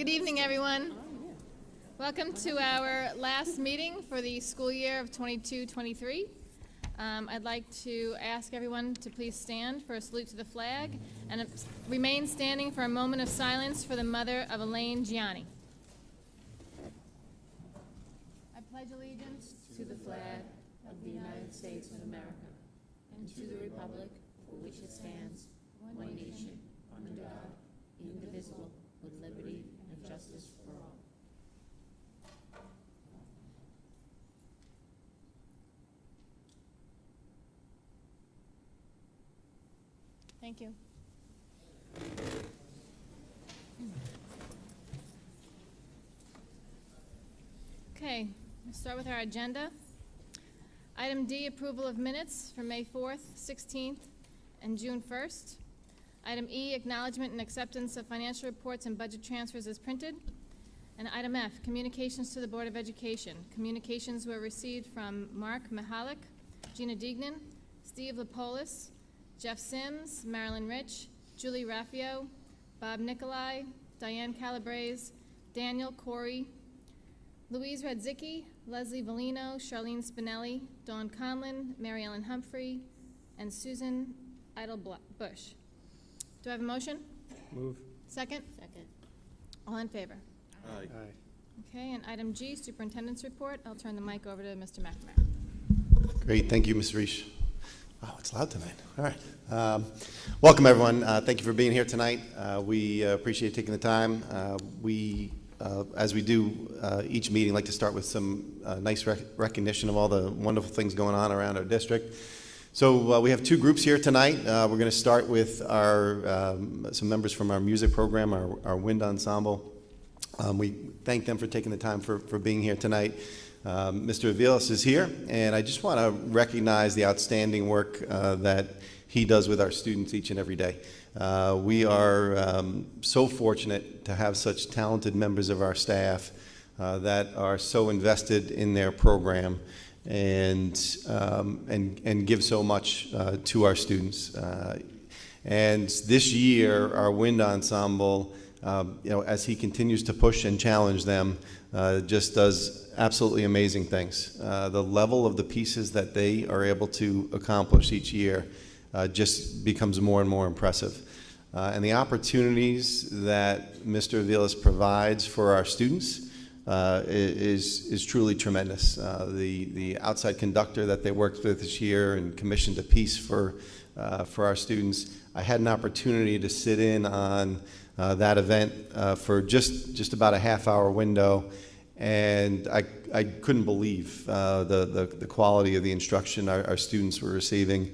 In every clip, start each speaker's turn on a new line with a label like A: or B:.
A: Good evening, everyone. Welcome to our last meeting for the school year of 22-23. I'd like to ask everyone to please stand for a salute to the flag and remain standing for a moment of silence for the mother of Elaine Gianni. I pledge allegiance to the flag of the United States of America and to the republic for which it stands, one nation, under God, indivisible, with liberty and justice for all. Thank you. Okay, we'll start with our agenda. Item D, approval of minutes for May 4th, 16th, and June 1st. Item E, acknowledgement and acceptance of financial reports and budget transfers as printed. And item F, communications to the Board of Education. Communications were received from Mark Mihalik, Gina Deignan, Steve Lapolis, Jeff Sims, Marilyn Rich, Julie Raffio, Bob Nicolai, Diane Calabrese, Daniel Corey, Louise Radzicki, Leslie Valino, Charlene Spinelli, Dawn Conlon, Mary Ellen Humphrey, and Susan Idle-Bush. Do I have a motion?
B: Move.
A: Second?
C: Second.
A: All in favor?
B: Aye.
A: Okay, and item G, superintendent's report. I'll turn the mic over to Mr. McNamara.
D: Great, thank you, Ms. Reich. Wow, it's loud tonight. All right. Welcome, everyone. Thank you for being here tonight. We appreciate taking the time. As we do each meeting, like to start with some nice recognition of all the wonderful things going on around our district. So we have two groups here tonight. We're going to start with our some members from our music program, our wind ensemble. We thank them for taking the time for being here tonight. Mr. Aviles is here, and I just want to recognize the outstanding work that he does with our students each and every day. We are so fortunate to have such talented members of our staff that are so invested in their program and give so much to our students. And this year, our wind ensemble, as he continues to push and challenge them, just does absolutely amazing things. The level of the pieces that they are able to accomplish each year just becomes more and more impressive. And the opportunities that Mr. Aviles provides for our students is truly tremendous. The outside conductor that they worked with this year and commissioned a piece for our students, I had an opportunity to sit in on that event for just about a half-hour window, and I couldn't believe the quality of the instruction our students were receiving,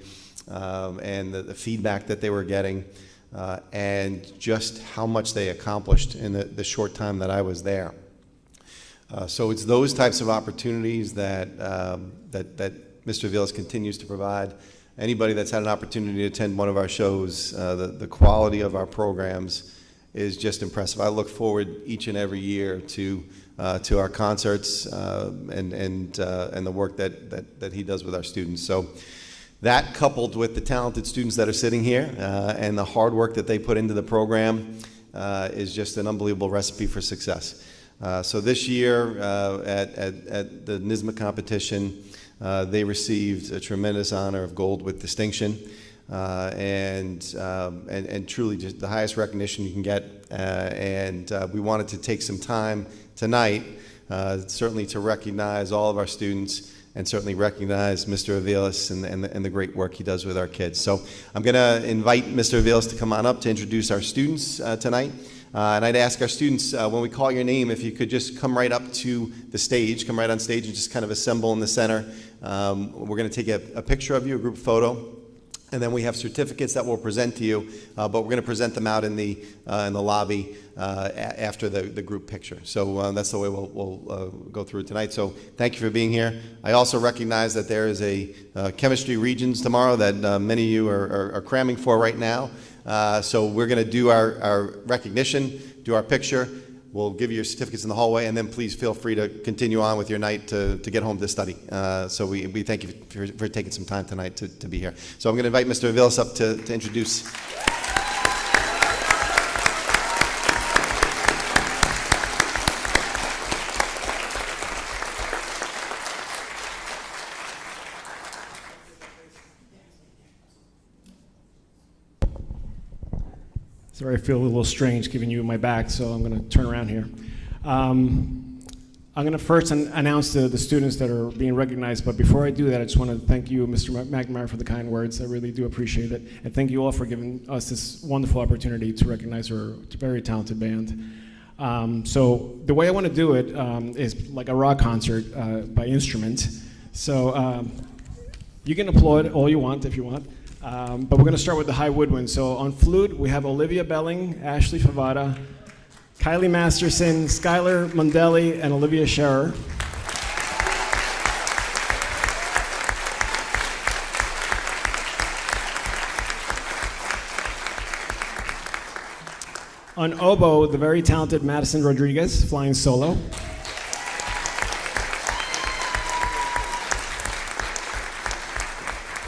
D: and the feedback that they were getting, and just how much they accomplished in the short time that I was there. So it's those types of opportunities that Mr. Aviles continues to provide. Anybody that's had an opportunity to attend one of our shows, the quality of our programs is just impressive. I look forward each and every year to our concerts and the work that he does with our students. So that, coupled with the talented students that are sitting here and the hard work that they put into the program, is just an unbelievable recipe for success. So this year at the NYSSMA competition, they received a tremendous honor of gold with distinction, and truly just the highest recognition you can get. And we wanted to take some time tonight, certainly to recognize all of our students, and certainly recognize Mr. Aviles and the great work he does with our kids. So I'm going to invite Mr. Aviles to come on up to introduce our students tonight. And I'd ask our students, when we call your name, if you could just come right up to the stage, come right on stage and just kind of assemble in the center. We're going to take a picture of you, a group photo, and then we have certificates that we'll present to you, but we're going to present them out in the lobby after the group picture. So that's the way we'll go through it tonight. So thank you for being here. I also recognize that there is a chemistry regions tomorrow that many of you are cramming for right now. So we're going to do our recognition, do our picture. We'll give you your certificates in the hallway, and then please feel free to continue on with your night to get home to study. So we thank you for taking some time tonight to be here. So I'm going to invite Mr. Aviles up to introduce.
B: Sorry, I feel a little strange giving you my back, so I'm going to turn around here. I'm going to first announce the students that are being recognized, but before I do that, I just want to thank you, Mr. McNamara, for the kind words. I really do appreciate it. And thank you all for giving us this wonderful opportunity to recognize our very talented band. So the way I want to do it is like a rock concert by instrument. So you can applaud all you want if you want. But we're going to start with the high woodwind. So on flute, we have Olivia Belling, Ashley Favada, Kylie Masterson, Skylar Mondelli, and Olivia Scherer. On oboe, the very talented Madison Rodriguez, flying solo.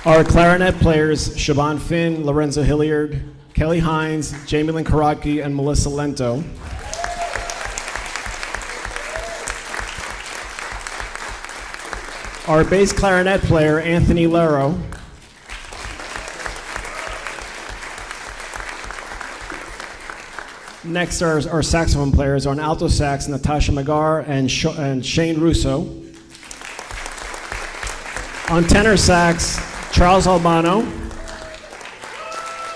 B: Our clarinet players, Siobhan Finn, Lorenzo Hilliard, Kelly Hines, Jamie Lynn Karatke, and Melissa Lento. Our bass clarinet player, Anthony Lero. Next are our saxophone players. On alto sax, Natasha Magar and Shane Russo. On tenor sax, Charles Albano.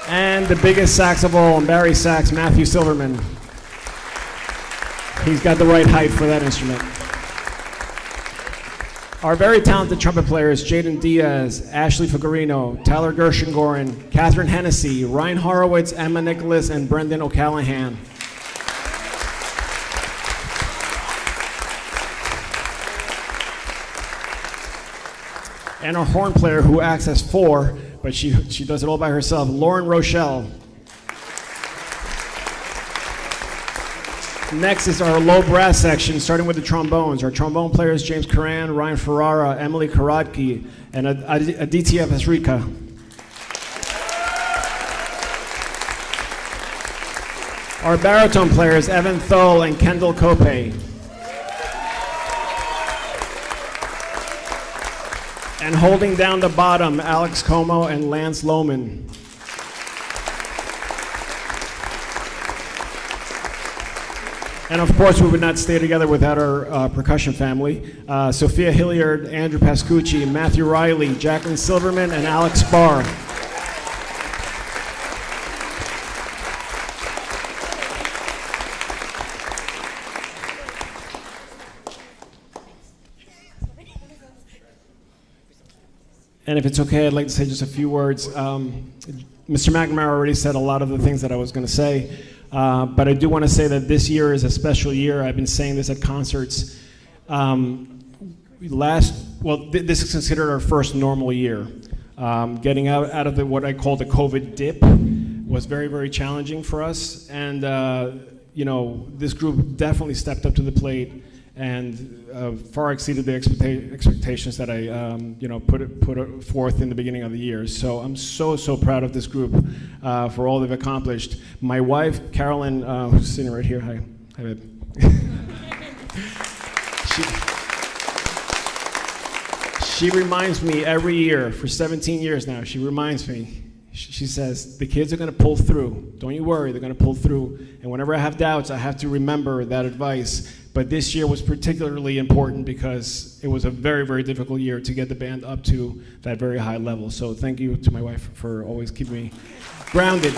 B: And the biggest sax of all, on bari sax, Matthew Silverman. He's got the right height for that instrument. Our very talented trumpet players, Jaden Diaz, Ashley Figarino, Tyler Gershengoren, Catherine Hennessy, Ryan Horowitz, Emma Nicholas, and Brendan O'Callahan. And our horn player, who acts as four, but she does it all by herself, Lauren Rochelle. Next is our low brass section, starting with the trombones. Our trombone players, James Curran, Ryan Ferrara, Emily Karatke, and Aditya Vasrika. Our baritone players, Evan Thole and Kendall Kope. And holding down the bottom, Alex Como and Lance Lohman. And of course, we would not stay together without our percussion family. Sophia Hilliard, Andrew Pascucci, Matthew Riley, Jacqueline Silverman, and Alex Barr. And if it's okay, I'd like to say just a few words. Mr. McNamara already said a lot of the things that I was going to say. But I do want to say that this year is a special year. I've been saying this at concerts. This is considered our first normal year. Getting out of what I call the COVID dip was very, very challenging for us. And, this group definitely stepped up to the plate and far exceeded the expectations that I, put forth in the beginning of the year. So I'm so proud of this group for all they've accomplished. My wife, Carolyn, who's sitting right here, hi babe. She reminds me every year for 17 years now. She reminds me. She says, the kids are going to pull through. Don't you worry, they're going to pull through. And whenever I have doubts, I have to remember that advice. But this year was particularly important because it was a very, very difficult year to get the band up to that very high level. So thank you to my wife for always keeping me grounded.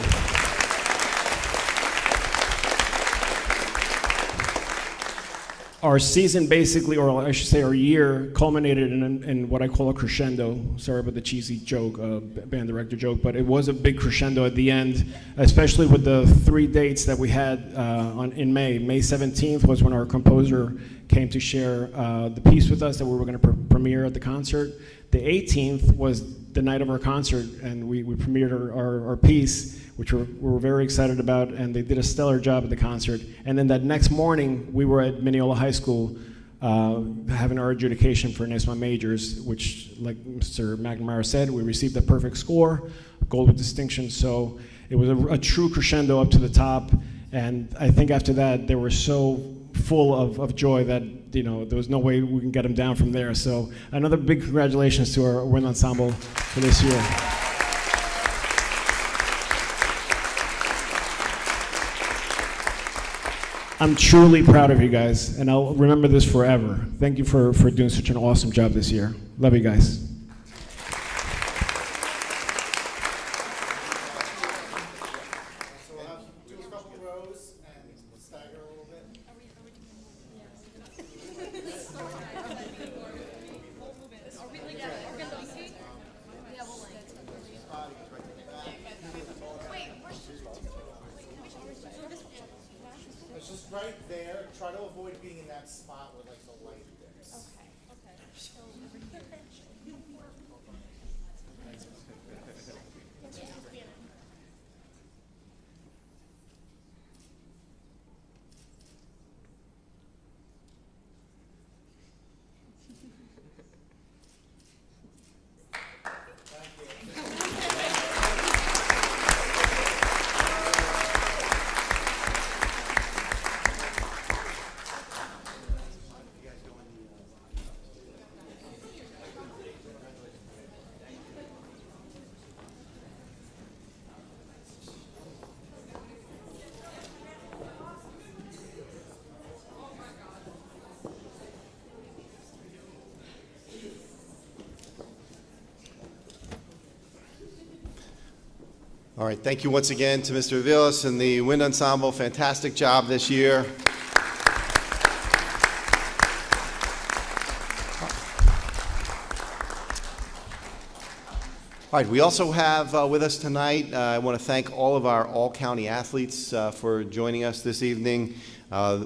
B: Our season basically, or I should say our year, culminated in what I call a crescendo. Sorry about the cheesy joke, band director joke, but it was a big crescendo at the end, especially with the 3 dates that we had in May. May 17th was when our composer came to share the piece with us that we were going to premiere at the concert. The 18th was the night of our concert, and we premiered our piece, which we're very excited about, and they did a stellar job at the concert. And then that next morning, we were at Mineola High School having our adjudication for NISMA majors, which, like Mr. McNamara said, we received a perfect score, gold with distinction. So it was a true crescendo up to the top. And I think after that, they were so full of joy that there was no way we can get them down from there. So another big congratulations to our wind ensemble for this year. I'm truly proud of you guys, and I'll remember this forever. Thank you for doing such an awesome job this year. Love you guys.
D: So we'll have do a couple rows and stagger a little bit. It's just right there. Try to avoid being in that spot where like the light is. All right, thank you once again to Mr. Aviles and the Wind Ensemble. Fantastic job this year. All right, we also have with us tonight, I want to thank all of our all-county athletes for joining us this evening.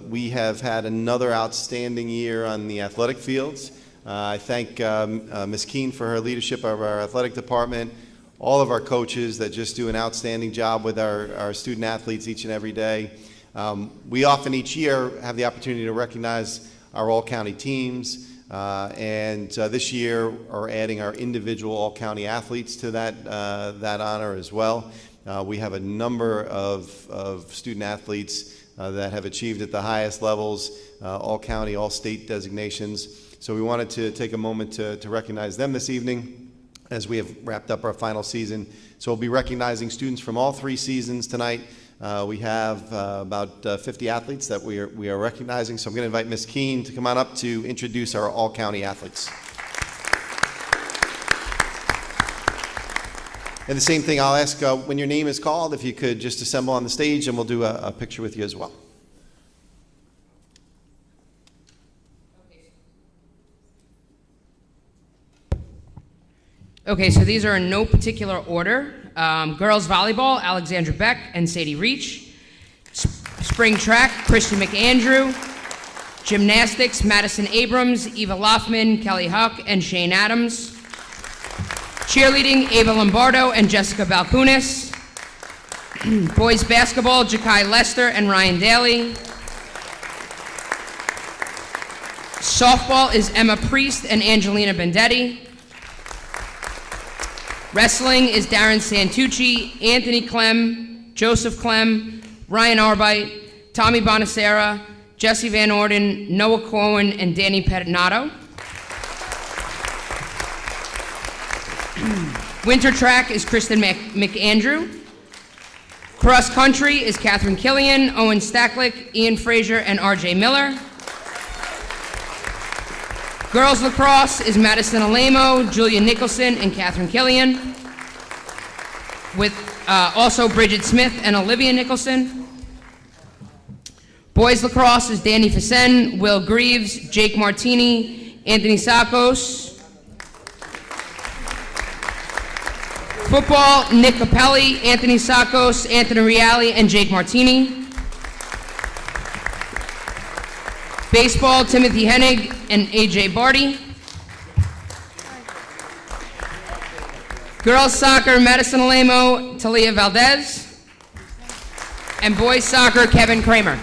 D: We have had another outstanding year on the athletic fields. I thank Ms. Keene for her leadership of our athletic department, all of our coaches that just do an outstanding job with our student athletes each and every day. We often each year have the opportunity to recognize our all-county teams, and this year are adding our individual all-county athletes to that honor as well. We have a number of student athletes that have achieved at the highest levels, all-county, all-state designations. So we wanted to take a moment to recognize them this evening as we have wrapped up our final season. So we'll be recognizing students from all 3 seasons tonight. We have about 50 athletes that we are recognizing. So I'm going to invite Ms. Keene to come on up to introduce our all-county athletes. And the same thing, I'll ask when your name is called, if you could just assemble on the stage, and we'll do a picture with you as well.
C: Okay, so these are in no particular order. Girls volleyball, Alexandra Beck and Sadie Reach. Spring track, Christian McAndrew. Gymnastics, Madison Abrams, Eva Loffman, Kelly Huck, and Shane Adams. Cheerleading, Ava Lombardo and Jessica Balkunis. Boys basketball, Jakai Lester and Ryan Daly. Softball is Emma Priest and Angelina Bendetti. Wrestling is Darren Santucci, Anthony Clem, Joseph Clem, Ryan Arbite, Tommy Bonacera, Jesse Van Orden, Noah Cohen, and Danny Petinato. Winter track is Kristen McAndrew. Cross country is Catherine Killian, Owen Stacklick, Ian Frazier, and RJ Miller. Girls lacrosse is Madison Alamo, Julia Nicholson, and Catherine Killian, with also Bridget Smith and Olivia Nicholson. Boys lacrosse is Danny Facen, Will Greaves, Jake Martini, Anthony Sakos. Football, Nick Capelli, Anthony Sakos, Anthony Reale, and Jake Martini. Baseball, Timothy Hennig and AJ Barty. Girls soccer, Madison Alamo, Talia Valdez. And boys soccer, Kevin Kramer.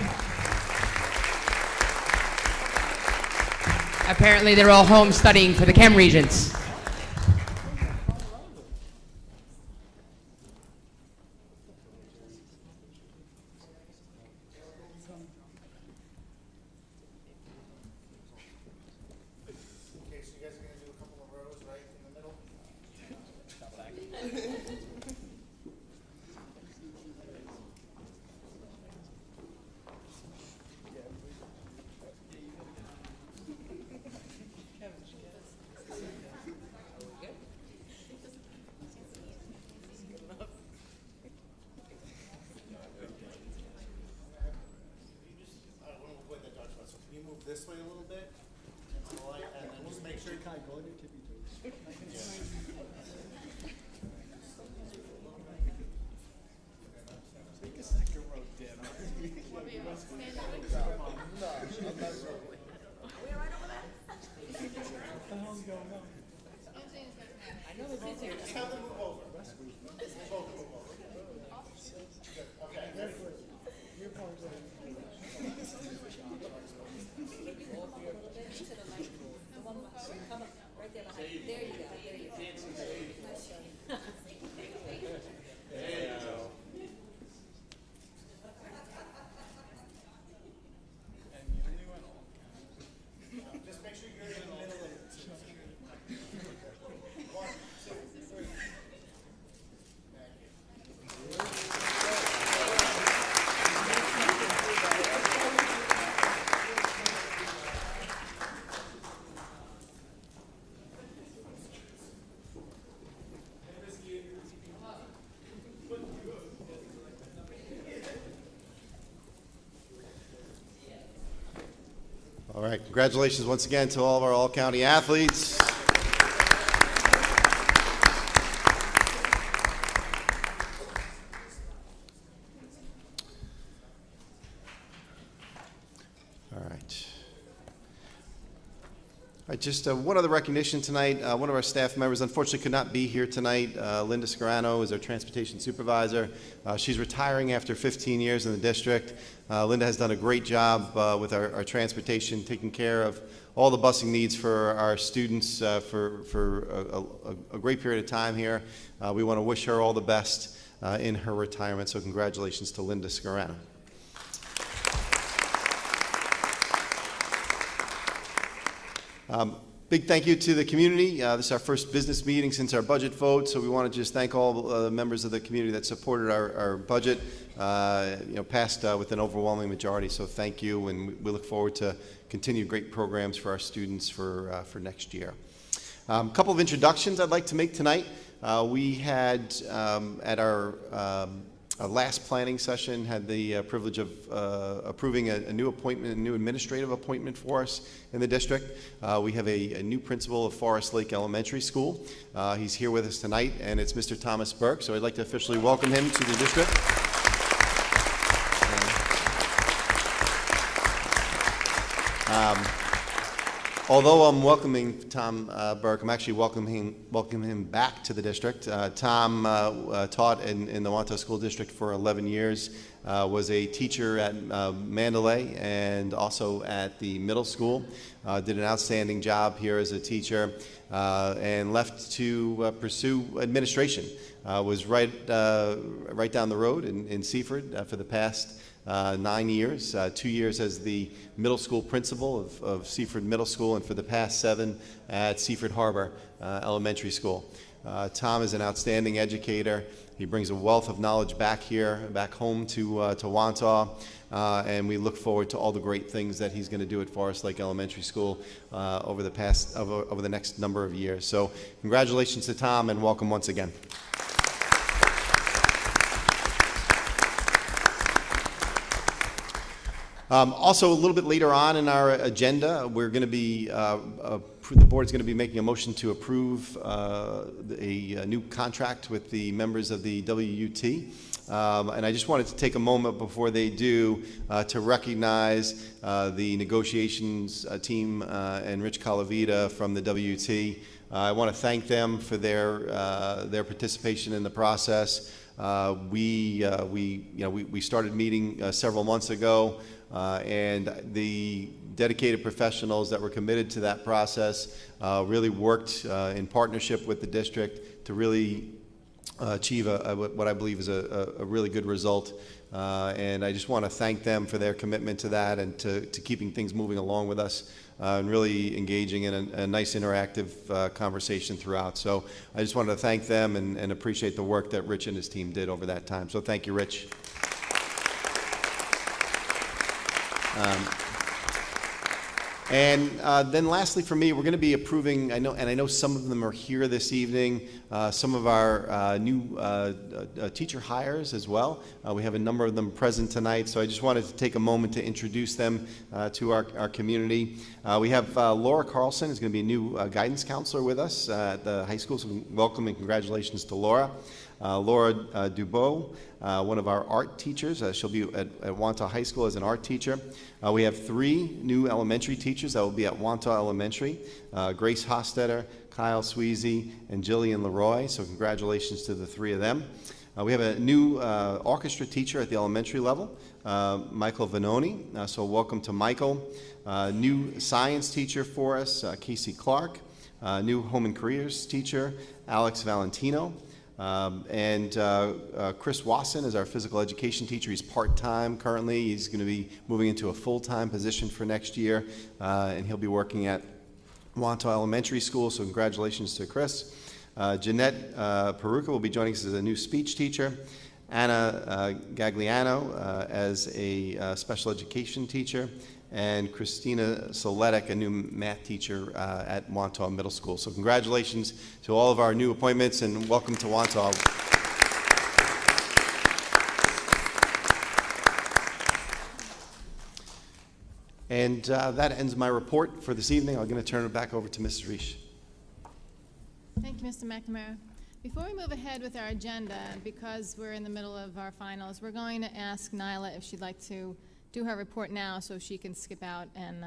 C: Apparently they're all home studying for the Chem Regents.
D: All right, congratulations once again to all of our all-county athletes. All right. All right, just one other recognition tonight. One of our staff members unfortunately could not be here tonight. Linda Scarano is our transportation supervisor. She's retiring after 15 years in the district. Linda has done a great job with our transportation, taking care of all the busing needs for our students for a great period of time here. We want to wish her all the best in her retirement, so congratulations to Linda Scarano. Big thank you to the community. This is our first business meeting since our budget vote, so we want to just thank all the members of the community that supported our budget, passed with an overwhelming majority, so thank you, and we look forward to continued great programs for our students for next year. A couple of introductions I'd like to make tonight. We had at our last planning session had the privilege of approving a new appointment, a new administrative appointment for us in the district. We have a new principal of Forest Lake Elementary School. He's here with us tonight, and it's Mr. Thomas Burke, so I'd like to officially welcome him to the district. Although I'm welcoming Tom Burke, I'm actually welcoming him back to the district. Tom taught in the Wantagh School District for 11 years, was a teacher at Mandalay and also at the middle school. Did an outstanding job here as a teacher and left to pursue administration. Was right down the road in Seaford for the past 9 years, 2 years as the middle school principal of Seaford Middle School, and for the past 7 at Seaford Harbor Elementary School. Tom is an outstanding educator. He brings a wealth of knowledge back home to Wantagh, and we look forward to all the great things that he's going to do at Forest Lake Elementary School over the next number of years. So congratulations to Tom, and welcome once again. Also, a little bit later on in our agenda, we're going to be, the board is going to be making a motion to approve a new contract with the members of the WUT. And I just wanted to take a moment before they do to recognize the negotiations team and Rich Calavita from the WUT. I want to thank them for their participation in the process. We started meeting several months ago. And the dedicated professionals that were committed to that process really worked in partnership with the district to really achieve what I believe is a really good result. And I just want to thank them for their commitment to that and to keeping things moving along with us and really engaging in a nice interactive conversation throughout. So I just wanted to thank them and appreciate the work that Rich and his team did over that time. So thank you, Rich. And then lastly for me, we're going to be approving, I know some of them are here this evening, some of our new teacher hires as well. We have a number of them present tonight, so I just wanted to take a moment to introduce them to our community. We have Laura Carlson is going to be a new guidance counselor with us at the high school, so welcome and congratulations to Laura. Laura Dubois, one of our art teachers. She'll be at Wantagh High School as an art teacher. We have 3 new elementary teachers that will be at Wantagh Elementary. Grace Hostetter, Kyle Sweezy, and Jillian Leroy. So congratulations to the 3 of them. We have a new orchestra teacher at the elementary level, Michael Vanoni. So welcome to Michael. New science teacher for us, Casey Clark. New home and careers teacher, Alex Valentino. Chris Wasson is our physical education teacher. He's part-time currently. He's going to be moving into a full-time position for next year, and he'll be working at Wantagh Elementary School, so congratulations to Chris. Jeanette Peruca will be joining us as a new speech teacher. Anna Gagliano as a special education teacher. And Christina Soletic, a new math teacher at Wantagh Middle School. So congratulations to all of our new appointments and welcome to Wantagh. And that ends my report for this evening. I'm going to turn it back over to Mrs. Reich.
A: Thank you, Mr. McNamara. Before we move ahead with our agenda, because we're in the middle of our finals, we're going to ask Nyla if she'd like to do her report now so she can skip out and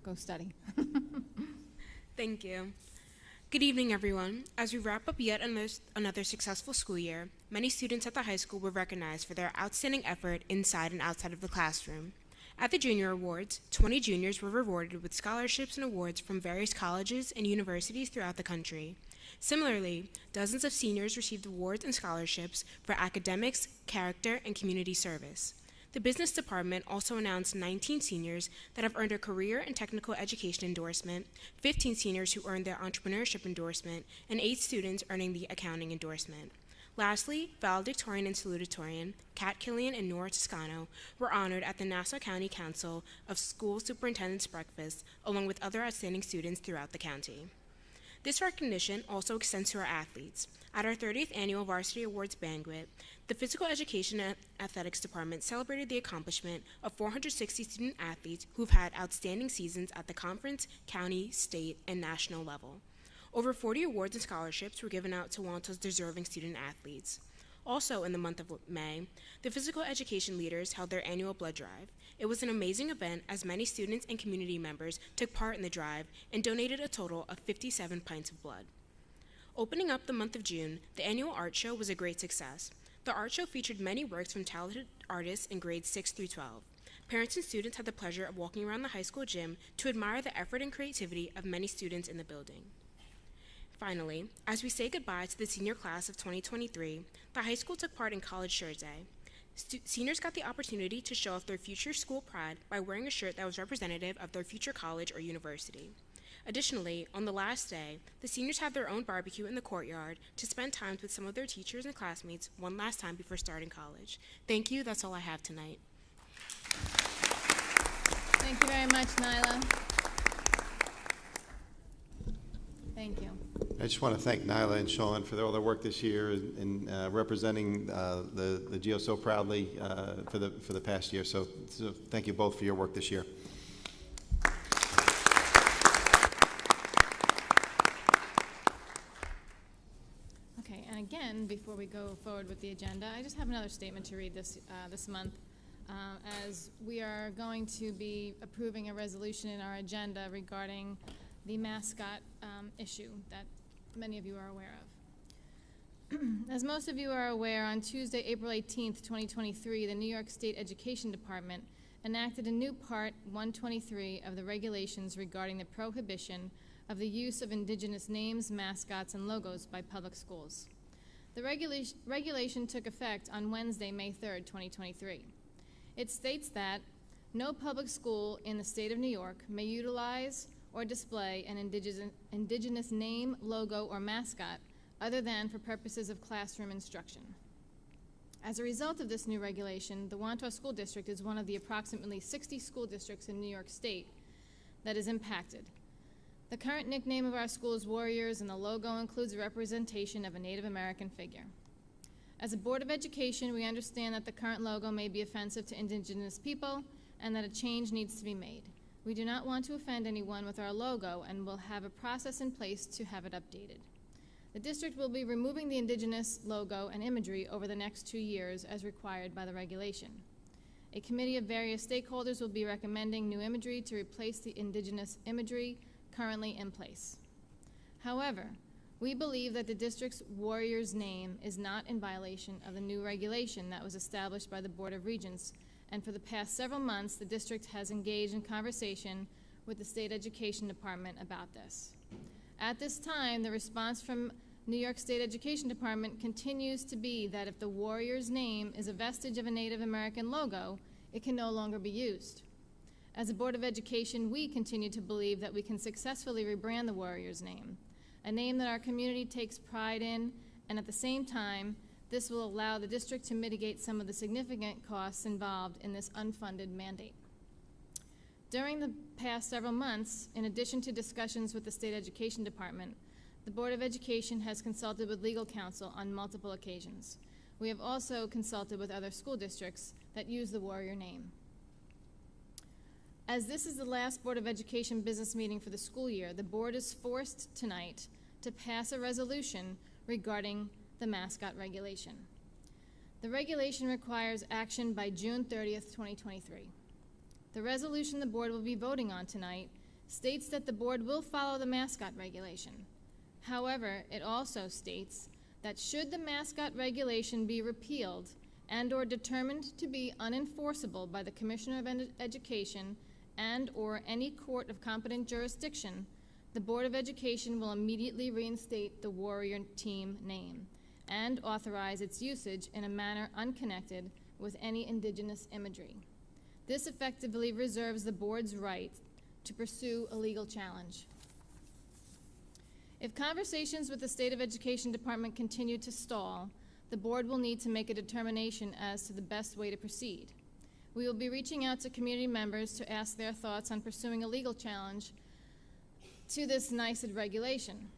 A: go study.
E: Thank you. Good evening, everyone. As we wrap up yet another successful school year, many students at the high school were recognized for their outstanding effort inside and outside of the classroom. At the Junior Awards, 20 juniors were rewarded with scholarships and awards from various colleges and universities throughout the country. Similarly, dozens of seniors received awards and scholarships for academics, character, and community service. The business department also announced 19 seniors that have earned a career and technical education endorsement, 15 seniors who earned their entrepreneurship endorsement, and 8 students earning the accounting endorsement. Lastly, valedictorian and salutatorian, Kat Killian and Nora Toscano, were honored at the Nassau County Council of School Superintendents Breakfast, along with other outstanding students throughout the county. This recognition also extends to our athletes. At our 30th Annual Varsity Awards Banquet, the Physical Education and Athletics Department celebrated the accomplishment of 460 student athletes who've had outstanding seasons at the conference, county, state, and national level. Over 40 awards and scholarships were given out to Wantagh's deserving student athletes. Also in the month of May, the physical education leaders held their annual blood drive. It was an amazing event as many students and community members took part in the drive and donated a total of 57 pints of blood. Opening up the month of June, the annual art show was a great success. The art show featured many works from talented artists in grades 6 through 12. Parents and students had the pleasure of walking around the high school gym to admire the effort and creativity of many students in the building. Finally, as we say goodbye to the senior class of 2023, the high school took part in College Shirt Day. Seniors got the opportunity to show off their future school pride by wearing a shirt that was representative of their future college or university. Additionally, on the last day, the seniors had their own barbecue in the courtyard to spend time with some of their teachers and classmates one last time before starting college. Thank you. That's all I have tonight.
A: Thank you very much, Nyla. Thank you.
D: I just want to thank Nyla and Sean for all their work this year in representing the GO so proudly for the past year. So thank you both for your work this year.
A: Okay, and again, before we go forward with the agenda, I just have another statement to read this month. As we are going to be approving a resolution in our agenda regarding the mascot issue that many of you are aware of. As most of you are aware, on Tuesday, April 18th, 2023, the New York State Education Department enacted a new Part 123 of the regulations regarding the prohibition of the use of indigenous names, mascots, and logos by public schools. The regulation took effect on Wednesday, May 3rd, 2023. It states that no public school in the state of New York may utilize or display an indigenous name, logo, or mascot other than for purposes of classroom instruction. As a result of this new regulation, the Wantagh School District is one of the approximately 60 school districts in New York State that is impacted. The current nickname of our school is Warriors, and the logo includes a representation of a Native American figure. As a Board of Education, we understand that the current logo may be offensive to Indigenous people and that a change needs to be made. We do not want to offend anyone with our logo and will have a process in place to have it updated. The district will be removing the Indigenous logo and imagery over the next 2 years as required by the regulation. A committee of various stakeholders will be recommending new imagery to replace the Indigenous imagery currently in place. However, we believe that the district's Warriors name is not in violation of the new regulation that was established by the Board of Regents, and for the past several months, the district has engaged in conversation with the State Education Department about this. At this time, the response from New York State Education Department continues to be that if the Warriors name is a vestige of a Native American logo, it can no longer be used. As a Board of Education, we continue to believe that we can successfully rebrand the Warriors name, a name that our community takes pride in, and at the same time, this will allow the district to mitigate some of the significant costs involved in this unfunded mandate. During the past several months, in addition to discussions with the State Education Department, the Board of Education has consulted with legal counsel on multiple occasions. We have also consulted with other school districts that use the Warrior name. As this is the last Board of Education business meeting for the school year, the board is forced tonight to pass a resolution regarding the mascot regulation. The regulation requires action by June 30th, 2023. The resolution the board will be voting on tonight states that the board will follow the mascot regulation. However, it also states that should the mascot regulation be repealed and or determined to be unenforceable by the Commissioner of Education and or any court of competent jurisdiction, the Board of Education will immediately reinstate the Warrior team name and authorize its usage in a manner unconnected with any Indigenous imagery. This effectively reserves the board's right to pursue a legal challenge. If conversations with the State of Education Department continue to stall, the board will need to make a determination as to the best way to proceed. We will be reaching out to community members to ask their thoughts on pursuing a legal challenge to this NYSED regulation.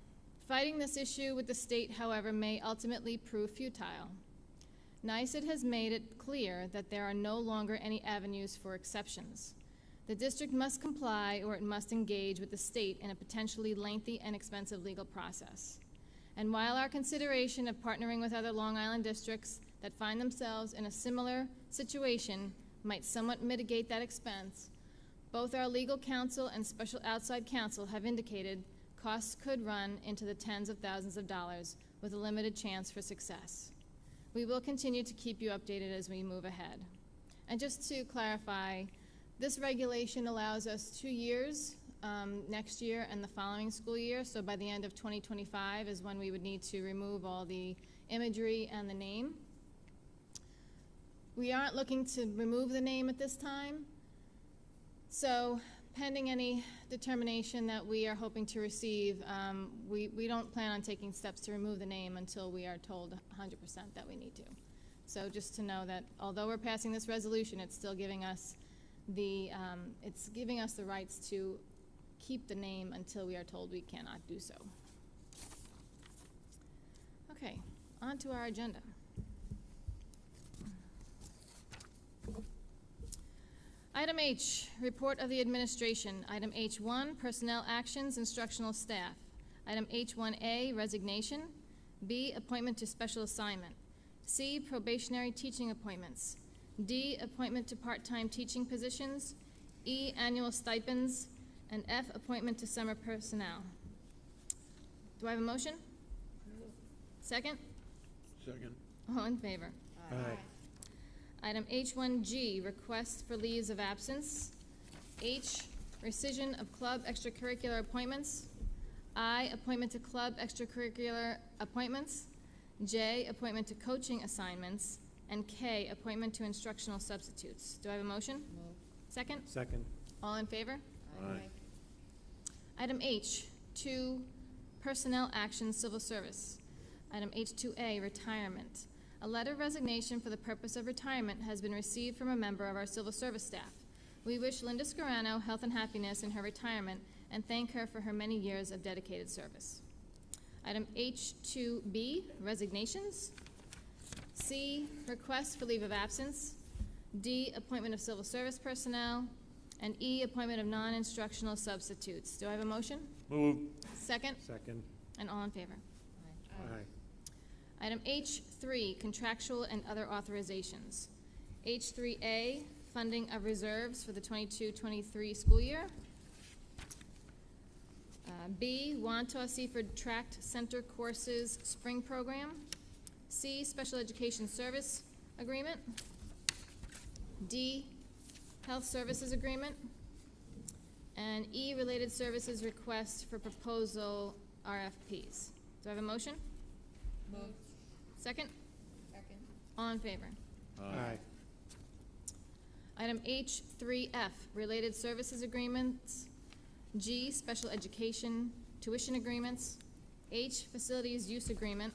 A: Fighting this issue with the state, however, may ultimately prove futile. NYSED has made it clear that there are no longer any avenues for exceptions. The district must comply or it must engage with the state in a potentially lengthy and expensive legal process. And while our consideration of partnering with other Long Island districts that find themselves in a similar situation might somewhat mitigate that expense, both our legal counsel and special outside counsel have indicated costs could run into the tens of thousands of dollars with a limited chance for success. We will continue to keep you updated as we move ahead. And just to clarify, this regulation allows us 2 years, next year and the following school year, so by the end of 2025 is when we would need to remove all the imagery and the name. We aren't looking to remove the name at this time, so pending any determination that we are hoping to receive, we don't plan on taking steps to remove the name until we are told 100% that we need to. So just to know that although we're passing this resolution, it's still giving us the rights to keep the name until we are told we cannot do so. Okay, on to our agenda. Item H, report of the administration. Item H1, personnel actions, instructional staff. Item H1A, resignation. B, appointment to special assignment. C, probationary teaching appointments. D, appointment to part-time teaching positions. E, annual stipends. And F, appointment to summer personnel. Do I have a motion? Second?
F: Second.
A: All in favor?
F: Aye.
A: Item H1G, request for leaves of absence. H, rescission of club extracurricular appointments. I, appointment to club extracurricular appointments. J, appointment to coaching assignments. And K, appointment to instructional substitutes. Do I have a motion? Second?
F: Second.
A: All in favor?
F: Aye.
A: Item H, 2, personnel action, civil service. Item H2A, retirement. A letter of resignation for the purpose of retirement has been received from a member of our civil service staff. We wish Linda Scarano health and happiness in her retirement and thank her for her many years of dedicated service. Item H2B, resignations. C, requests for leave of absence. D, appointment of civil service personnel. And E, appointment of non-instructional substitutes. Do I have a motion?
B: Move.
A: Second?
B: Second.
A: And all in favor?
B: Aye.
A: Item H3, contractual and other authorizations. H3A, funding of reserves for the 22-23 school year. B, Wantagh Seaford Tract Center Courses Spring Program. C, Special Education Service Agreement. D, Health Services Agreement. And E, Related Services Request for Proposal RFPs. Do I have a motion?
F: Move.
A: Second?
F: Second.
A: All in favor?
B: Aye.
A: Item H3F, Related Services Agreements. G, Special Education Tuition Agreements. H, Facilities Use Agreement.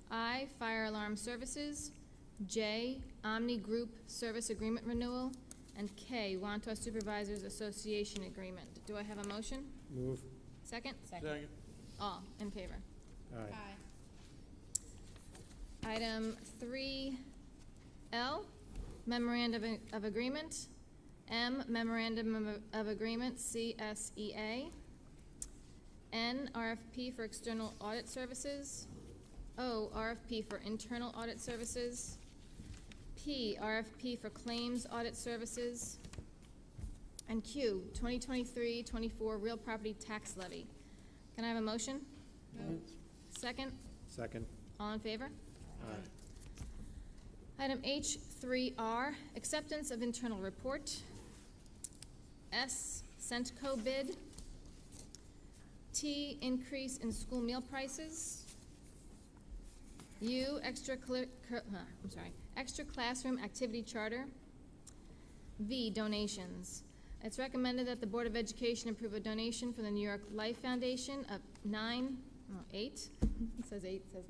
A: I, Fire Alarm Services. J, Omni Group Service Agreement Renewal. And K, Wantagh Supervisors Association Agreement. Do I have a motion?
B: Move.
A: Second?
F: Second.
A: All in favor?
B: Aye.
F: Aye.
A: Item 3L, Memorandum of Agreement. M, Memorandum of Agreement, CSEA. N, RFP for External Audit Services. O, RFP for Internal Audit Services. P, RFP for Claims Audit Services. And Q, 2023-24 Real Property Tax Levy. Can I have a motion?
F: Move.
A: Second?
B: Second.
A: All in favor?
B: Aye.
A: Item H3R, Acceptance of Internal Report. S, Centco bid. T, Increase in school meal prices. U, Extra Classroom Activity Charter. V, Donations. It's recommended that the Board of Education approve a donation from the New York Life Foundation of 8, it says 8, it says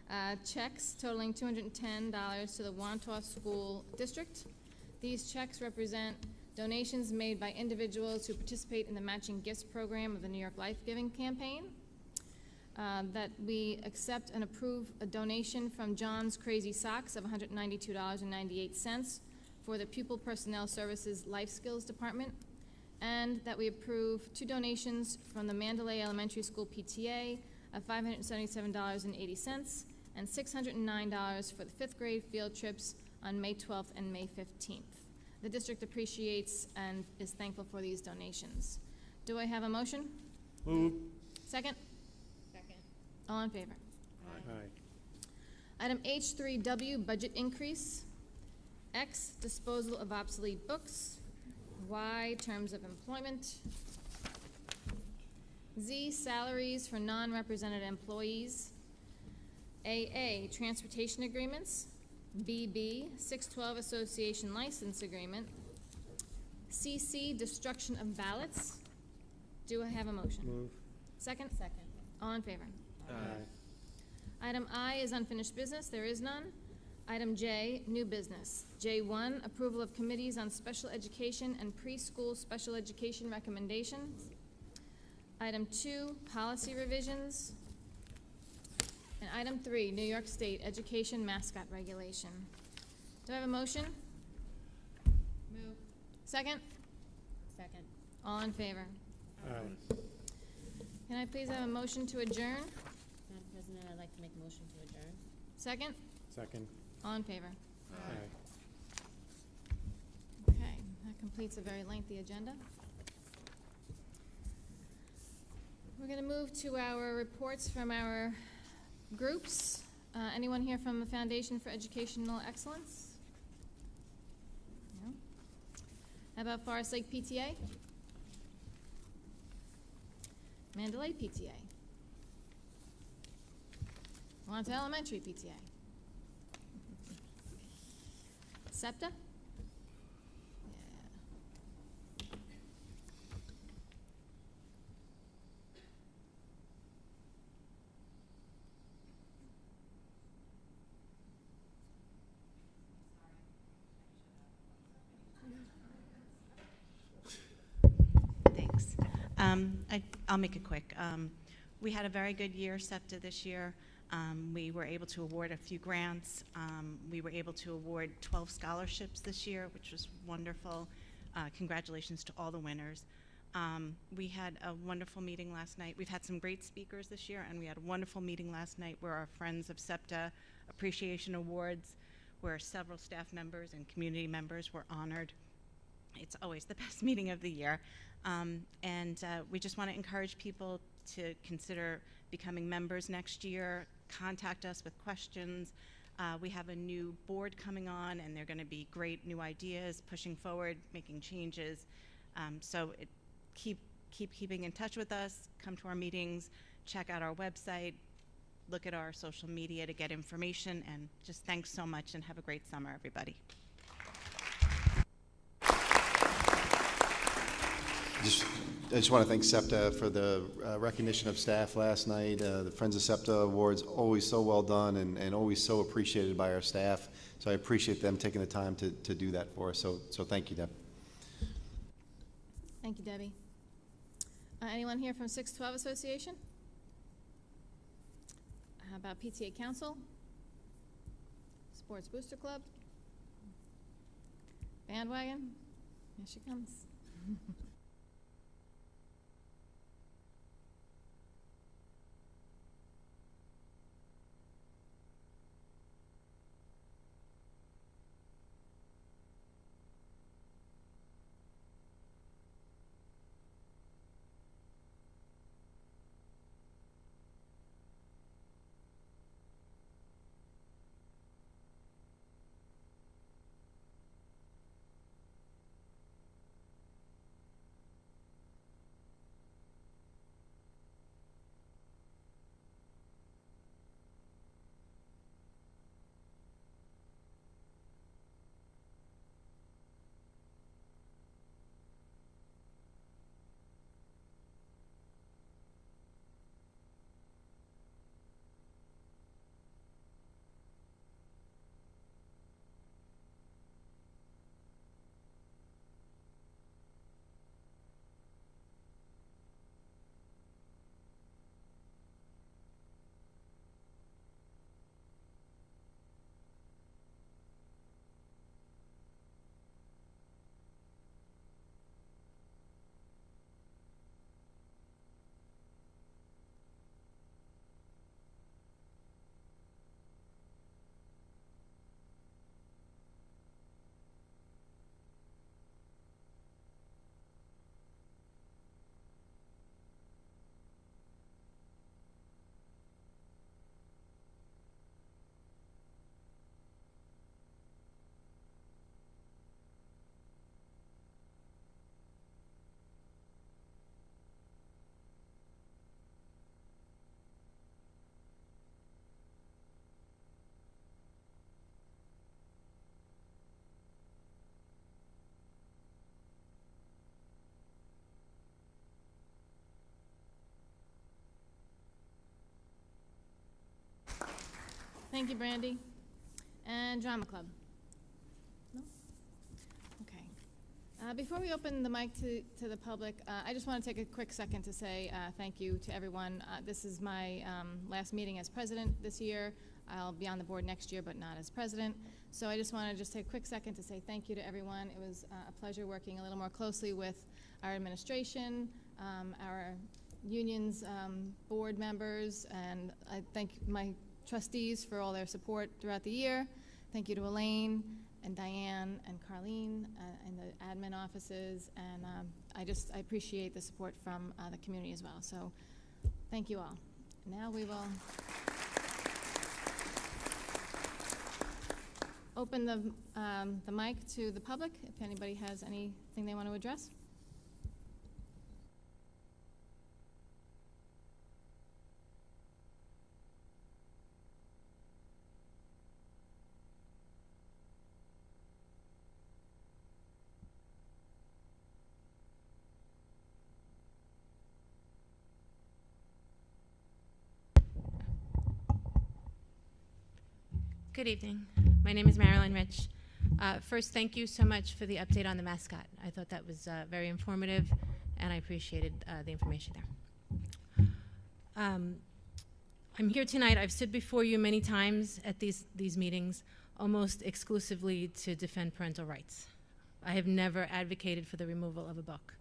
A: 9, checks totaling $210 to the Wantagh School District. These checks represent donations made by individuals who participate in the matching gifts program of the New York Life Giving Campaign. That we accept and approve a donation from John's Crazy Socks of $192.98 for the Pupil Personnel Services Life Skills Department, and that we approve 2 donations from the Mandalay Elementary School PTA of $577.80 and $609 for the 5th grade field trips on May 12th and May 15th. The district appreciates and is thankful for these donations. Do I have a motion?
B: Move.
A: Second?
F: Second.
A: All in favor?
B: Aye.
A: Item H3W, budget increase. X, disposal of obsolete books. Y, terms of employment. Z, salaries for non-represented employees. AA, transportation agreements. BB, 612 association license agreement. CC, destruction of ballots. Do I have a motion?
B: Move.
A: Second?
F: Second.
A: All in favor?
B: Aye.
A: Item I is unfinished business. There is none. Item J, new business. J1, approval of committees on special education and preschool special education recommendations. Item 2, policy revisions. And item 3, New York State Education Mascot Regulation. Do I have a motion?
F: Move.
A: Second?
F: Second.
A: All in favor?
B: Aye.
A: Can I please have a motion to adjourn?
F: Madam President, I'd like to make a motion to adjourn.
A: Second?
B: Second.
A: All in favor?
B: Aye.
A: Okay, that completes a very lengthy agenda. We're going to move to our reports from our groups. Anyone here from the Foundation for Educational Excellence? No? How about Forest Lake PTA? Mandalay PTA? Wantagh Elementary PTA? SEPTA?
G: I'll make it quick. We had a very good year, SEPTA, this year. We were able to award a few grants. We were able to award 12 scholarships this year, which was wonderful. Congratulations to all the winners. We had a wonderful meeting last night. We've had some great speakers this year, and we had a wonderful meeting last night where our Friends of SEPTA Appreciation Awards, where several staff members and community members were honored. It's always the best meeting of the year. We just want to encourage people to consider becoming members next year. Contact us with questions. We have a new board coming on, and they're going to be great new ideas, pushing forward, making changes. Keep keeping in touch with us. Come to our meetings. Check out our website. Look at our social media to get information. And just thanks so much, and have a great summer, everybody.
D: I just want to thank SEPTA for the recognition of staff last night. The Friends of SEPTA Awards, always so well done and always so appreciated by our staff. So I appreciate them taking the time to do that for us. So thank you, Deb.
A: Thank you, Debbie. Anyone here from 612 Association? How about PTA Council? Sports Booster Club? Bandwagon? Here she comes. Thank you, Brandy. And Drama Club? No? Okay. Before we open the mic to the public, I just want to take a quick second to say thank you to everyone. This is my last meeting as president this year. I'll be on the board next year, but not as president. So I just want to take a quick second to say thank you to everyone. It was a pleasure working a little more closely with our administration, our union's board members, and I thank my trustees for all their support throughout the year. Thank you to Elaine and Diane and Carlene and the admin offices, and I appreciate the support from the community as well. So thank you all. Now we will open the mic to the public if anybody has anything they want to address.
H: Good evening. My name is Marilyn Rich. First, thank you so much for the update on the mascot. I thought that was very informative and I appreciated the information there. I'm here tonight. I've stood before you many times at these meetings, almost exclusively to defend parental rights. I have never advocated for the removal of a book.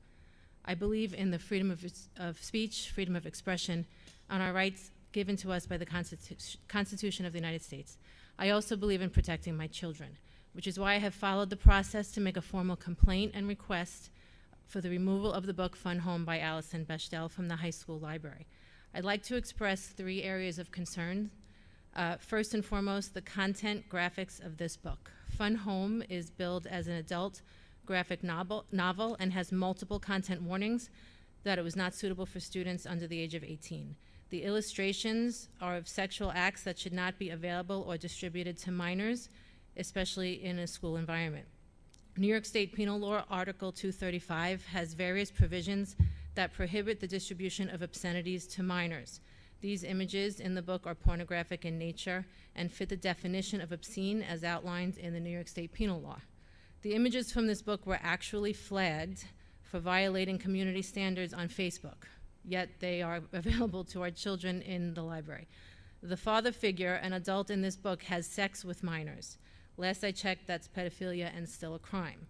H: I believe in the freedom of speech, freedom of expression, and our rights given to us by the Constitution of the United States. I also believe in protecting my children, which is why I have followed the process to make a formal complaint and request for the removal of the book Fun Home by Allison Bechdel from the high school library. I'd like to express 3 areas of concern. First and foremost, the content graphics of this book. Fun Home is billed as an adult graphic novel and has multiple content warnings that it was not suitable for students under the age of 18. The illustrations are of sexual acts that should not be available or distributed to minors, especially in a school environment. New York State Penal Law Article 235 has various provisions that prohibit the distribution of obscenities to minors. These images in the book are pornographic in nature and fit the definition of obscene as outlined in the New York State Penal Law. The images from this book were actually flagged for violating community standards on Facebook, yet they are available to our children in the library. The father figure, an adult in this book, has sex with minors. Last I checked, that's pedophilia and still a crime.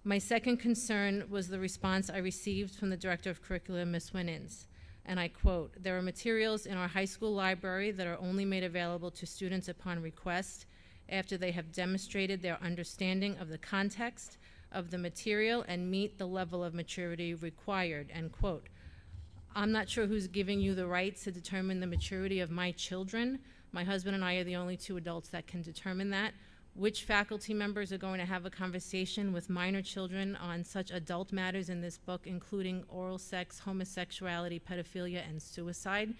H: My second concern was the response I received from the Director of Curriculum, Ms. Winans, and I quote, "There are materials in our high school library that are only made available to students upon request after they have demonstrated their understanding of the context of the material and meet the level of maturity required," end quote. I'm not sure who's giving you the right to determine the maturity of my children. My husband and I are the only 2 adults that can determine that. Which faculty members are going to have a conversation with minor children on such adult matters in this book, including oral sex, homosexuality, pedophilia, and suicide?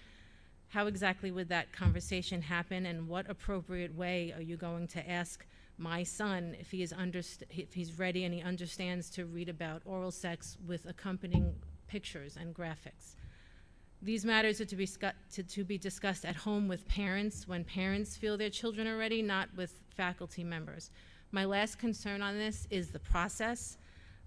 H: How exactly would that conversation happen, and what appropriate way are you going to ask my son if he's ready and he understands to read about oral sex with accompanying pictures and graphics? These matters are to be discussed at home with parents when parents feel their children are ready, not with faculty members. My last concern on this is the process.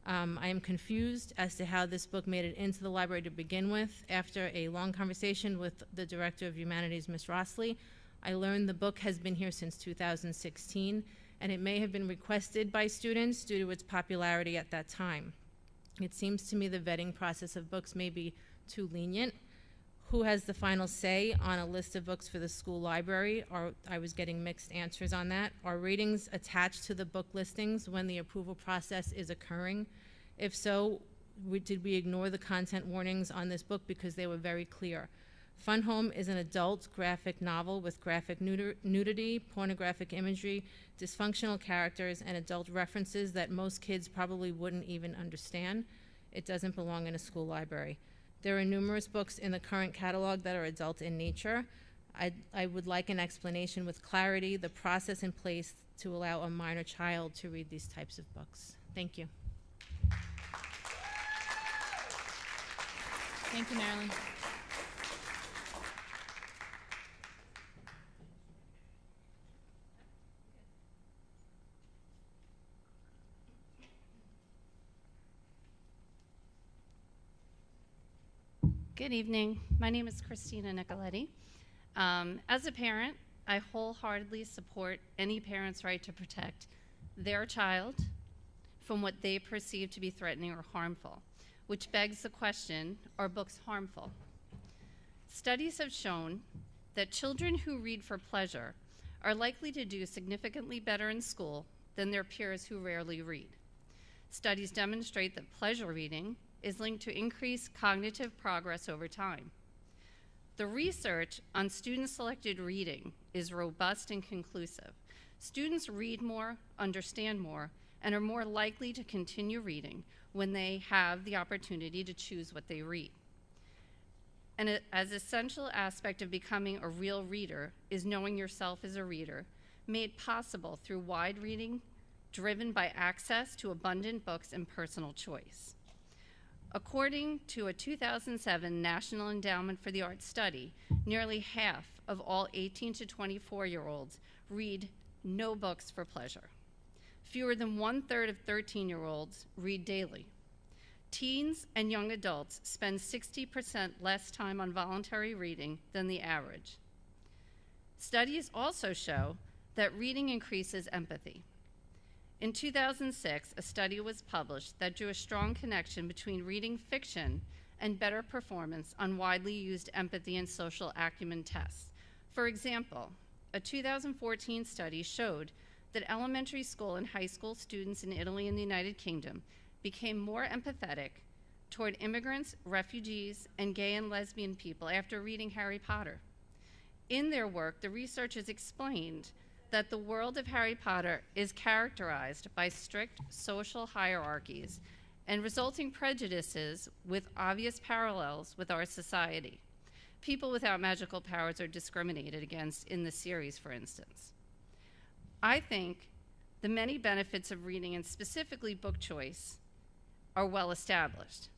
H: I am confused as to how this book made it into the library to begin with. After a long conversation with the Director of Humanities, Ms. Rossley, I learned the book has been here since 2016, and it may have been requested by students due to its popularity at that time. It seems to me the vetting process of books may be too lenient. Who has the final say on a list of books for the school library? I was getting mixed answers on that. Are ratings attached to the book listings when the approval process is occurring? If so, did we ignore the content warnings on this book because they were very clear? Fun Home is an adult graphic novel with graphic nudity, pornographic imagery, dysfunctional characters, and adult references that most kids probably wouldn't even understand. It doesn't belong in a school library. There are numerous books in the current catalog that are adult in nature. I would like an explanation with clarity, the process in place to allow a minor child to read these types of books. Thank you.
A: Thank you, Marilyn.
I: Good evening. My name is Christina Nicoletti. As a parent, I wholeheartedly support any parent's right to protect their child from what they perceive to be threatening or harmful, which begs the question, are books harmful? Studies have shown that children who read for pleasure are likely to do significantly better in school than their peers who rarely read. Studies demonstrate that pleasure reading is linked to increased cognitive progress over time. The research on student-selected reading is robust and conclusive. Students read more, understand more, and are more likely to continue reading when they have the opportunity to choose what they read. And as essential aspect of becoming a real reader is knowing yourself as a reader, made possible through wide reading, driven by access to abundant books and personal choice. According to a 2007 National Endowment for the Arts study, nearly half of all 18 to 24-year-olds read no books for pleasure. Fewer than 1/3 of 13-year-olds read daily. Teens and young adults spend 60% less time on voluntary reading than the average. Studies also show that reading increases empathy. In 2006, a study was published that drew a strong connection between reading fiction and better performance on widely used empathy and social acumen tests. For example, a 2014 study showed that elementary school and high school students in Italy and the United Kingdom became more empathetic toward immigrants, refugees, and gay and lesbian people after reading Harry Potter. In their work, the researchers explained that the world of Harry Potter is characterized by strict social hierarchies and resulting prejudices with obvious parallels with our society. People without magical powers are discriminated against in the series, for instance. I think the many benefits of reading, and specifically book choice, are well established.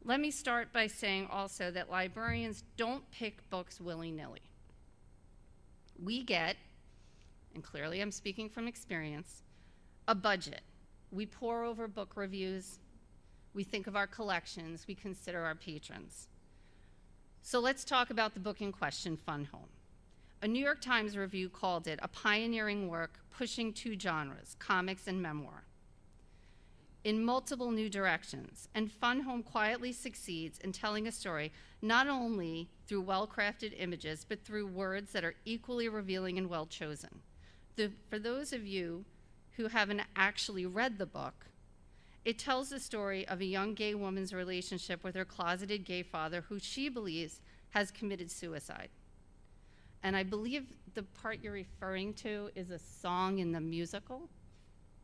I: Let me start by saying also that librarians don't pick books willy-nilly. We get, and clearly I'm speaking from experience, a budget. We pore over book reviews, we think of our collections, we consider our patrons. So let's talk about the book in question, Fun Home. A New York Times review called it a pioneering work pushing two genres, comics and memoir, in multiple new directions, and Fun Home quietly succeeds in telling a story not only through well-crafted images, but through words that are equally revealing and well-chosen. For those of you who haven't actually read the book, it tells the story of a young gay woman's relationship with her closeted gay father, who she believes has committed suicide. And I believe the part you're referring to is a song in the musical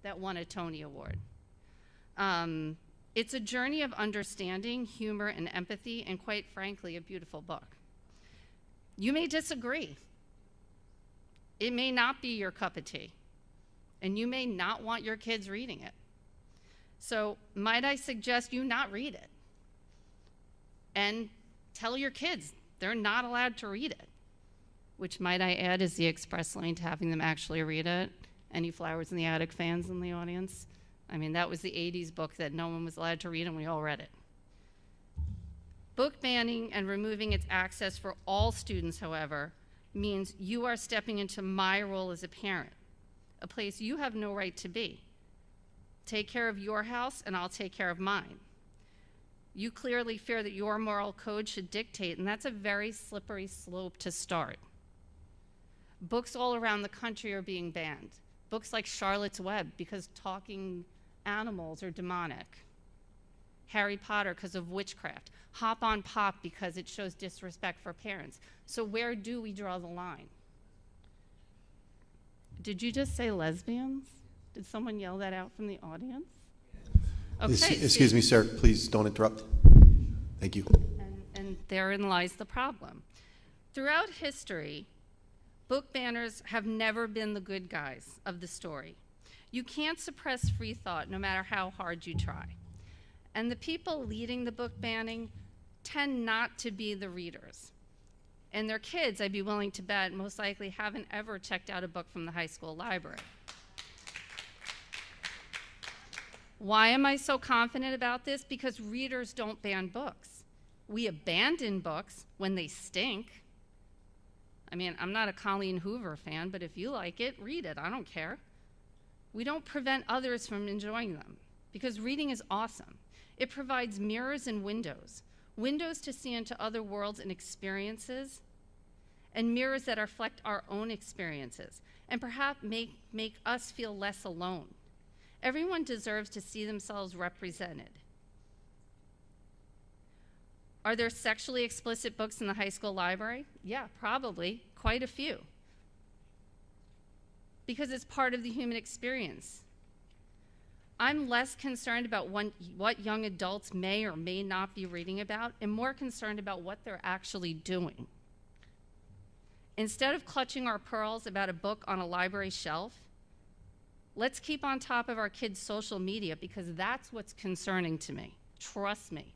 I: that won a Tony Award. It's a journey of understanding, humor, and empathy, and quite frankly, a beautiful book. You may disagree. It may not be your cup of tea, and you may not want your kids reading it. So might I suggest you not read it? And tell your kids they're not allowed to read it, which, might I add, is the express lane to having them actually read it. Any Flowers in the Attic fans in the audience? I mean, that was the 80s book that no one was allowed to read, and we all read it. Book banning and removing its access for all students, however, means you are stepping into my role as a parent, a place you have no right to be. Take care of your house, and I'll take care of mine. You clearly fear that your moral code should dictate, and that's a very slippery slope to start. Books all around the country are being banned. Books like Charlotte's Web, because talking animals are demonic. Harry Potter, because of witchcraft. Hop on Pop, because it shows disrespect for parents. So where do we draw the line? Did you just say lesbians? Did someone yell that out from the audience? Okay.
D: Excuse me, sir. Please don't interrupt. Thank you.
I: And therein lies the problem. Throughout history, book banners have never been the good guys of the story. You can't suppress free thought no matter how hard you try. And the people leading the book banning tend not to be the readers. And their kids, I'd be willing to bet, most likely haven't ever checked out a book from the high school library. Why am I so confident about this? Because readers don't ban books. We abandon books when they stink. I mean, I'm not a Colleen Hoover fan, but if you like it, read it. I don't care. We don't prevent others from enjoying them, because reading is awesome. It provides mirrors and windows to see into other worlds and experiences, and mirrors that reflect our own experiences, and perhaps make us feel less alone. Everyone deserves to see themselves represented. Are there sexually explicit books in the high school library? Yeah, probably, quite a few. Because it's part of the human experience. I'm less concerned about what young adults may or may not be reading about, and more concerned about what they're actually doing. Instead of clutching our pearls about a book on a library shelf, let's keep on top of our kids' social media, because that's what's concerning to me. Trust me.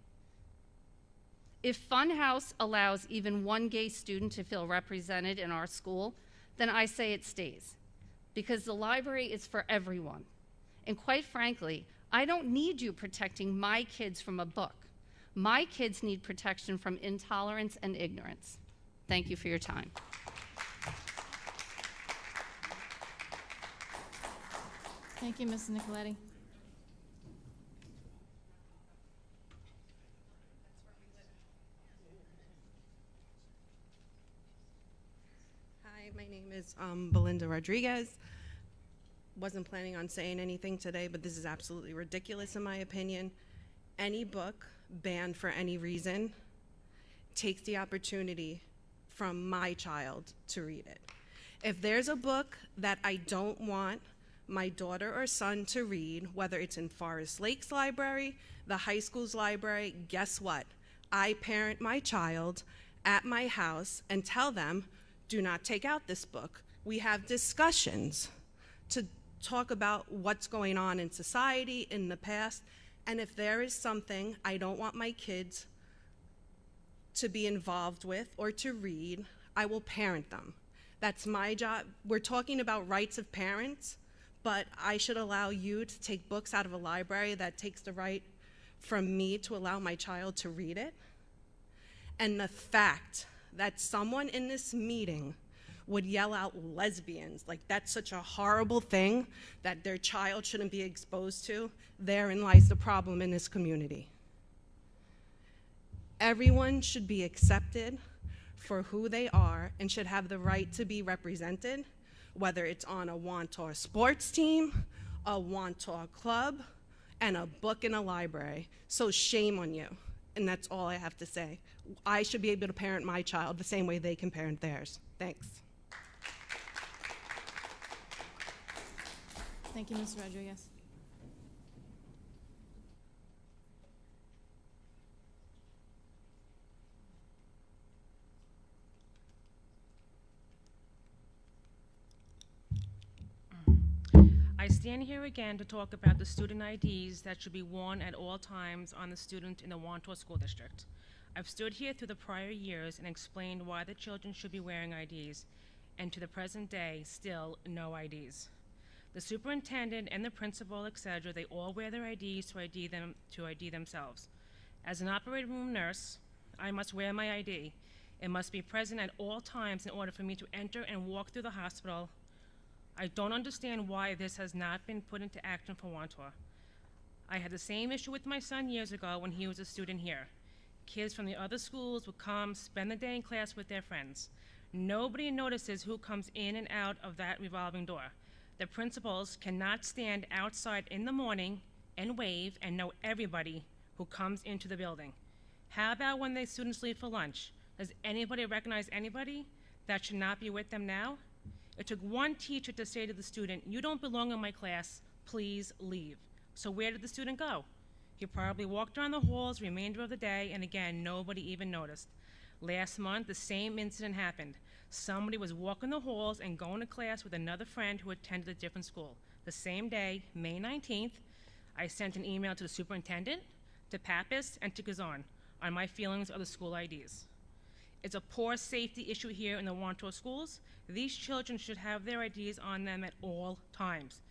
I: If Funhouse allows even one gay student to feel represented in our school, then I say it stays, because the library is for everyone. And quite frankly, I don't need you protecting my kids from a book. My kids need protection from intolerance and ignorance. Thank you for your time.
A: Thank you, Mrs. Nicoletti.
J: Hi, my name is Belinda Rodriguez. Wasn't planning on saying anything today, but this is absolutely ridiculous in my opinion. Any book banned for any reason takes the opportunity from my child to read it. If there's a book that I don't want my daughter or son to read, whether it's in Forest Lake's library, the high school's library, guess what? I parent my child at my house and tell them, do not take out this book. We have discussions to talk about what's going on in society, in the past, and if there is something I don't want my kids to be involved with or to read, I will parent them. That's my job. We're talking about rights of parents, but I should allow you to take books out of a library that takes the right from me to allow my child to read it. And the fact that someone in this meeting would yell out lesbians, like that's such a horrible thing that their child shouldn't be exposed to, therein lies the problem in this community. Everyone should be accepted for who they are and should have the right to be represented, whether it's on a Wantagh sports team, a Wantagh club, and a book in a library. So shame on you. And that's all I have to say. I should be able to parent my child the same way they can parent theirs. Thanks.
A: Thank you, Ms. Rodriguez.
K: I stand here again to talk about the student IDs that should be worn at all times on the student in the Wantagh School District. I've stood here through the prior years and explained why the children should be wearing IDs, and to the present day, still no IDs. The superintendent and the principal, etc., they all wear their IDs to ID themselves. As an operating room nurse, I must wear my ID. It must be present at all times in order for me to enter and walk through the hospital. I don't understand why this has not been put into action for Wantagh. I had the same issue with my son years ago when he was a student here. Kids from the other schools would come, spend the day in class with their friends. Nobody notices who comes in and out of that revolving door. The principals cannot stand outside in the morning and wave and know everybody who comes into the building. How about when the students leave for lunch? Does anybody recognize anybody that should not be with them now? It took one teacher to say to the student, "You don't belong in my class, please leave." So where did the student go? He probably walked around the halls the remainder of the day, and again, nobody even noticed. Last month, the same incident happened. Somebody was walking the halls and going to class with another friend who attended a different school. The same day, May 19th, I sent an email to the superintendent, to Pappas, and to Gazan on my feelings of the school IDs. It's a poor safety issue here in the Wantagh schools. These children should have their IDs on them at all times.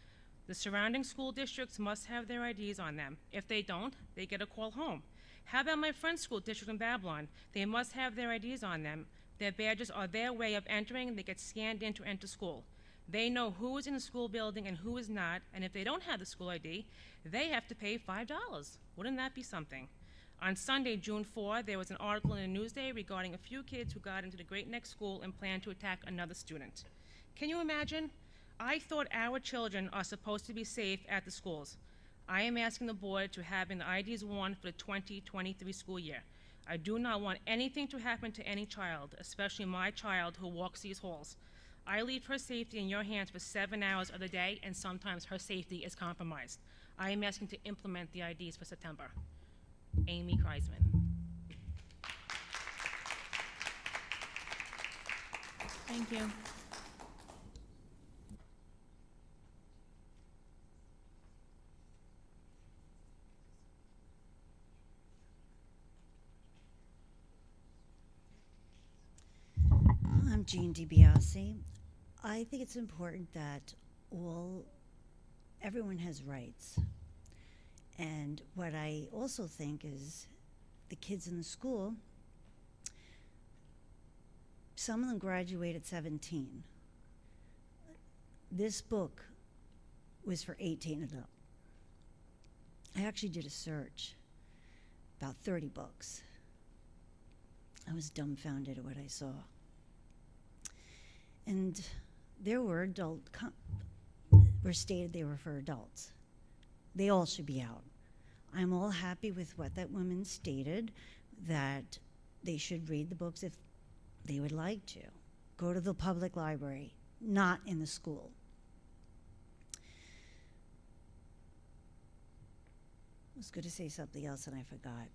K: The surrounding school districts must have their IDs on them. If they don't, they get a call home. How about my friend's school district in Babylon? They must have their IDs on them. Their badges are their way of entering. They get scanned in to enter school. They know who is in the school building and who is not, and if they don't have the school ID, they have to pay $5. Wouldn't that be something? On Sunday, June 4, there was an article in the Newsday regarding a few kids who got into the Great Neck School and planned to attack another student. Can you imagine? I thought our children are supposed to be safe at the schools. I am asking the board to have the IDs worn for the 2023 school year. I do not want anything to happen to any child, especially my child who walks these halls. I leave her safety in your hands for 7 hours of the day, and sometimes her safety is compromised. I am asking to implement the IDs for September. Amy Kreisman.
A: Thank you.
L: I'm Jean DiBiase. I think it's important that everyone has rights. And what I also think is the kids in the school, some of them graduate at 17. This book was for 18 and up. I actually did a search, about 30 books. I was dumbfounded at what I saw. And there were were stated they were for adults. They all should be out. I'm all happy with what that woman stated, that they should read the books if they would like to. Go to the public library, not in the school. I was going to say something else and I forgot.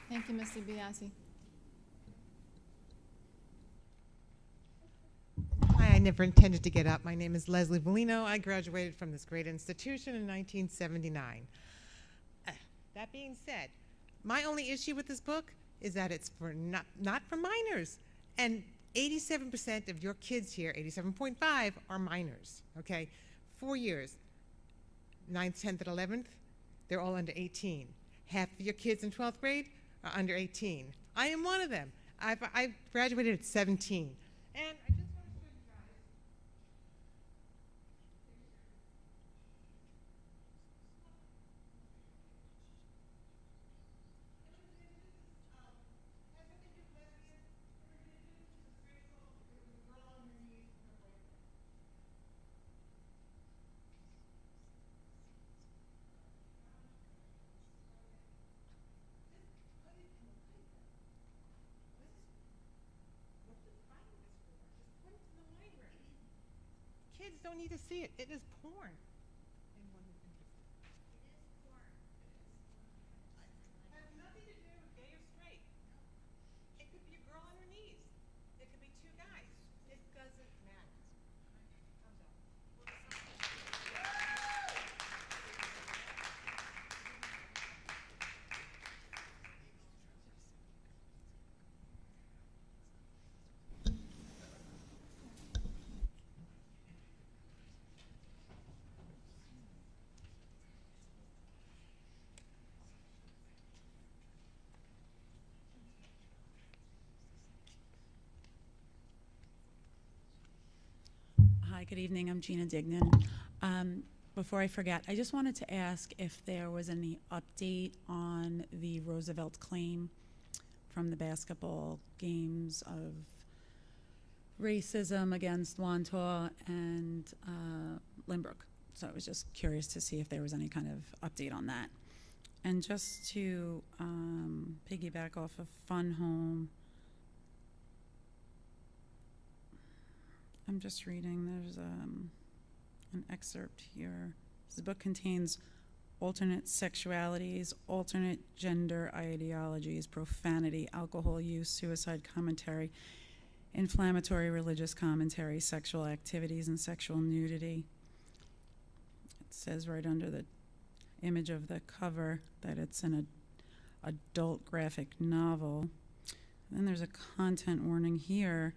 A: Thank you, Mr. Biasi.
M: Hi, I never intended to get up. My name is Leslie Bellino. I graduated from this great institution in 1979. That being said, my only issue with this book is that it's for not for minors. And 87% of your kids here, 87.5, are minors, okay? 4 years, 9th, 10th, and 11th, they're all under 18. Half of your kids in 12th grade are under 18. I am one of them. I graduated at 17. And I just want to show you guys. Kids don't need to see it. It is porn. Anyone who's interested. It is porn. It has nothing to do with gay or straight. It could be a girl on her knees. It could be two guys. It doesn't matter. I'm done.
N: Hi, good evening. I'm Gina Dignan. Before I forget, I just wanted to ask if there was any update on the Roosevelt claim from the basketball games of racism against Wantagh and Lynbrook. So I was just curious to see if there was any kind of update on that. And just to piggyback off of Fun Home, I'm just reading, there's an excerpt here. This book contains alternate sexualities, alternate gender ideologies, profanity, alcohol use, suicide commentary, inflammatory religious commentary, sexual activities, and sexual nudity. It says right under the image of the cover that it's an adult graphic novel. Then there's a content warning here.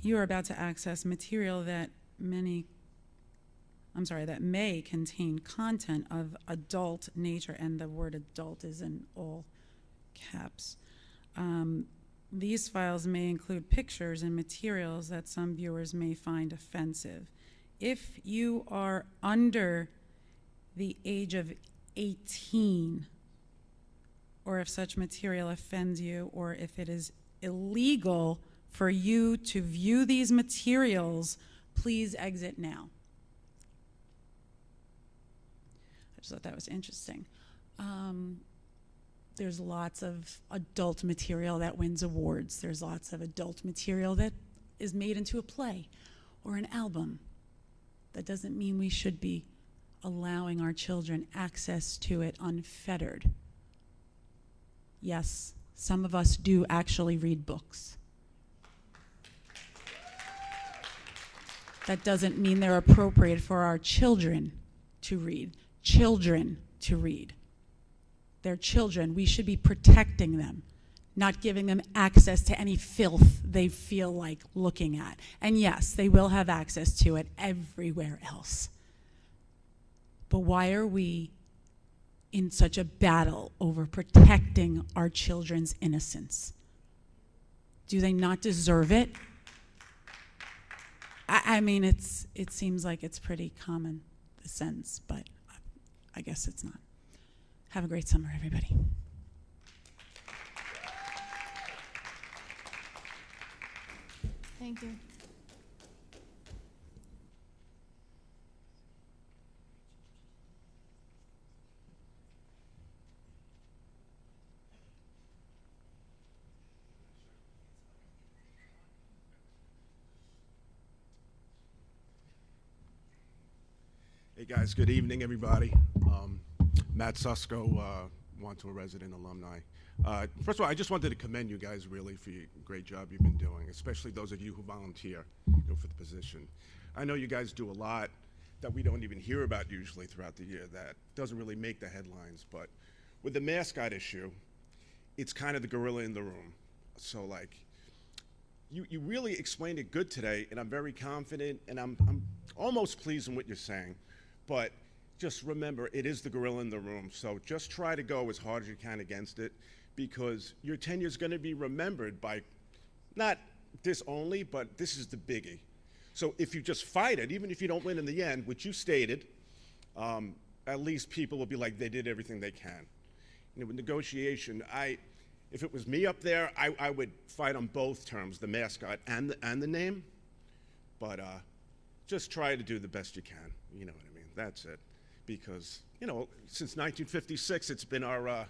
N: You are about to access material that may contain content of adult nature, and the word adult is in all caps. These files may include pictures and materials that some viewers may find offensive. If you are under the age of 18, or if such material offends you, or if it is illegal for you to view these materials, please exit now. I just thought that was interesting. There's lots of adult material that wins awards. There's lots of adult material that is made into a play or an album. That doesn't mean we should be allowing our children access to it unfettered. Yes, some of us do actually read books. That doesn't mean they're appropriate for our children to read. Children to read. They're children. We should be protecting them, not giving them access to any filth they feel like looking at. And yes, they will have access to it everywhere else. But why are we in such a battle over protecting our children's innocence? Do they not deserve it? I mean, it seems like it's pretty common sense, but I guess it's not. Have a great summer, everybody.
A: Thank you.
O: Hey guys, good evening, everybody. Matt Susko, Wantagh resident alumni. First of all, I just wanted to commend you guys really for your great job you've been doing, especially those of you who volunteer, for the position. I know you guys do a lot that we don't even hear about usually throughout the year that doesn't really make the headlines, but with the mascot issue, it's kind of the gorilla in the room. So like, you really explained it good today, and I'm very confident, and I'm almost pleased in what you're saying. But just remember, it is the gorilla in the room. So just try to go as hard as you can against it, because your tenure is going to be remembered by not this only, but this is the biggie. So if you just fight it, even if you don't win in the end, which you stated, at least people will be like, they did everything they can. With negotiation, if it was me up there, I would fight on both terms, the mascot and the name. But just try to do the best you can. You know what I mean? That's it. Because, since 1956, it's been our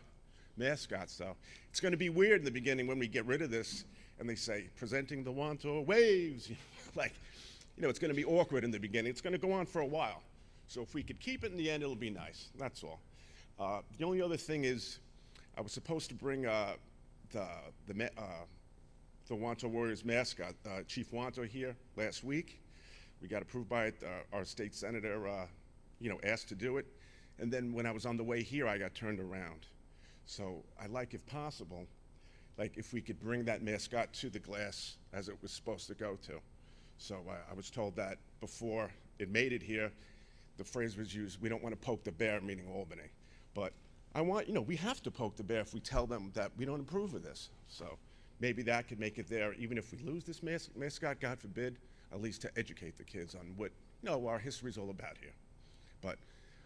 O: mascot. So it's going to be weird in the beginning when we get rid of this and they say, presenting the Wantagh Waves. It's going to be awkward in the beginning. It's going to go on for a while. So if we could keep it in the end, it'll be nice. That's all. The only other thing is, I was supposed to bring the Wantagh Warriors mascot, Chief Wantagh, here last week. We got approved by it. Our state senator, asked to do it. And then when I was on the way here, I got turned around. So I'd like, if possible, if we could bring that mascot to the glass as it was supposed to go to. So I was told that before it made it here, the phrase was used, we don't want to poke the bear, meaning Albany. But I want, we have to poke the bear if we tell them that we don't approve of this. So maybe that could make it there, even if we lose this mascot, God forbid, at least to educate the kids on what, our history is all about here. But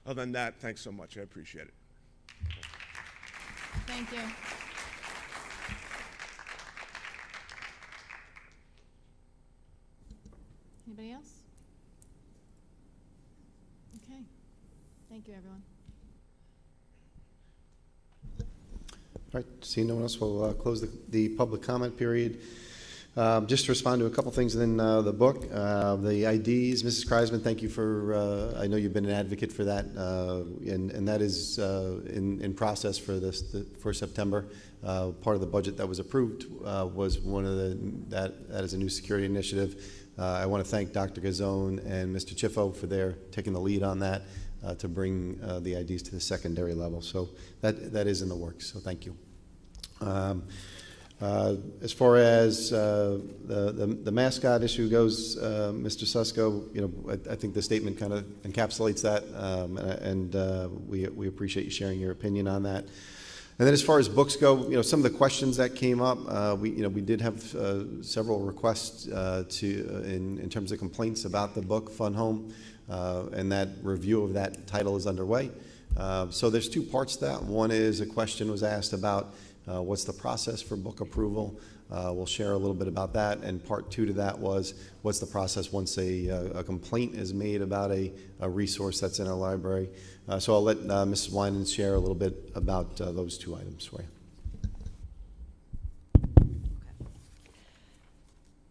O: other than that, thanks so much. I appreciate it.
A: Thank you. Anybody else? Okay. Thank you, everyone.
D: All right, seeing no one else, we'll close the public comment period. Just to respond to a couple things in the book, the IDs, Mrs. Kreisman, thank you for, I know you've been an advocate for that, and that is in process for for September. Part of the budget that was approved was one of that is a new security initiative. I want to thank Dr. Gazzone and Mr. Chiffo for taking the lead on that to bring the IDs to the secondary level. So that is in the works, so thank you. As far as the mascot issue goes, Mr. Susko, I think the statement kind of encapsulates that, and we appreciate you sharing your opinion on that. And then as far as books go, some of the questions that came up, we did have several requests in terms of complaints about the book Fun Home, and that review of that title is underway. So there's two parts to that. One is a question was asked about what's the process for book approval. We'll share a little bit about that. And part two to that was what's the process once a complaint is made about a resource that's in a library. So I'll let Mrs. Winan share a little bit about those two items for you.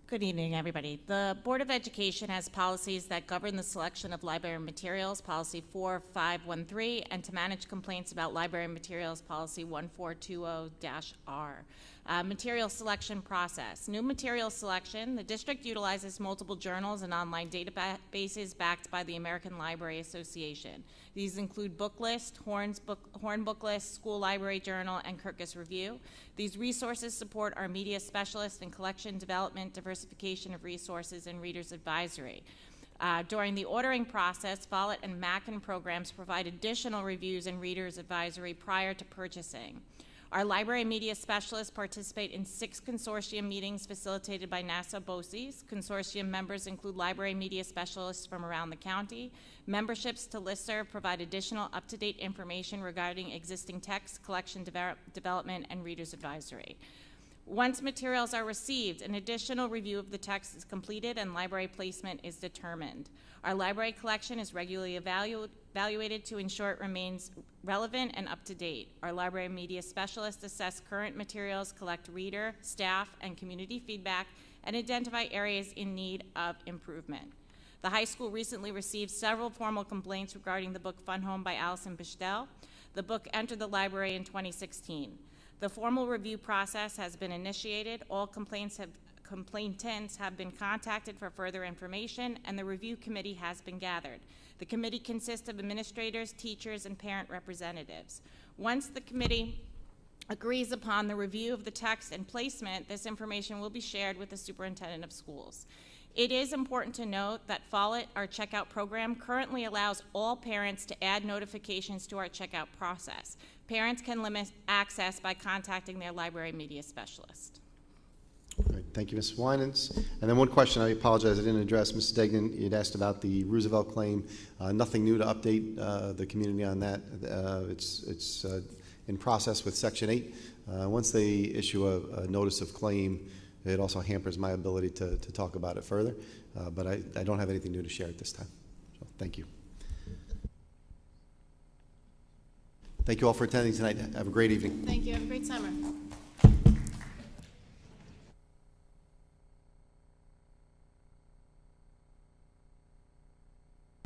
P: Good evening, everybody. The Board of Education has policies that govern the selection of library materials, Policy 4513, and to manage complaints about library materials, Policy 1420-R. Material selection process. New material selection. The district utilizes multiple journals and online databases backed by the American Library Association. These include Book List, Horn Book List, School Library Journal, and Kirkus Review. These resources support our media specialist in collection development, diversification of resources, and readers advisory. During the ordering process, Follett and Mackin programs provide additional reviews and readers advisory prior to purchasing. Our library media specialists participate in 6 consortium meetings facilitated by NASA BOCES. Consortium members include library media specialists from around the county. Memberships to listserv provide additional up-to-date information regarding existing text, collection development, and readers advisory. Once materials are received, an additional review of the text is completed and library placement is determined. Our library collection is regularly evaluated to ensure it remains relevant and up to date. Our library media specialists assess current materials, collect reader, staff, and community feedback, and identify areas in need of improvement. The high school recently received several formal complaints regarding the book Fun Home by Allison Bichtel. The book entered the library in 2016. The formal review process has been initiated. All complainants have been contacted for further information, and the review committee has been gathered. The committee consists of administrators, teachers, and parent representatives. Once the committee agrees upon the review of the text and placement, this information will be shared with the superintendent of schools. It is important to note that Follett, our checkout program, currently allows all parents to add notifications to our checkout process. Parents can limit access by contacting their library media specialist.
D: All right, thank you, Ms. Winans. And then one question I apologize I didn't address. Mrs. Degnan, you'd asked about the Roosevelt claim. Nothing new to update the community on that. It's in process with Section 8. Once they issue a notice of claim, it also hampers my ability to talk about it further. But I don't have anything new to share at this time. So thank you. Thank you all for attending tonight. Have a great evening.
A: Thank you. Have a great summer.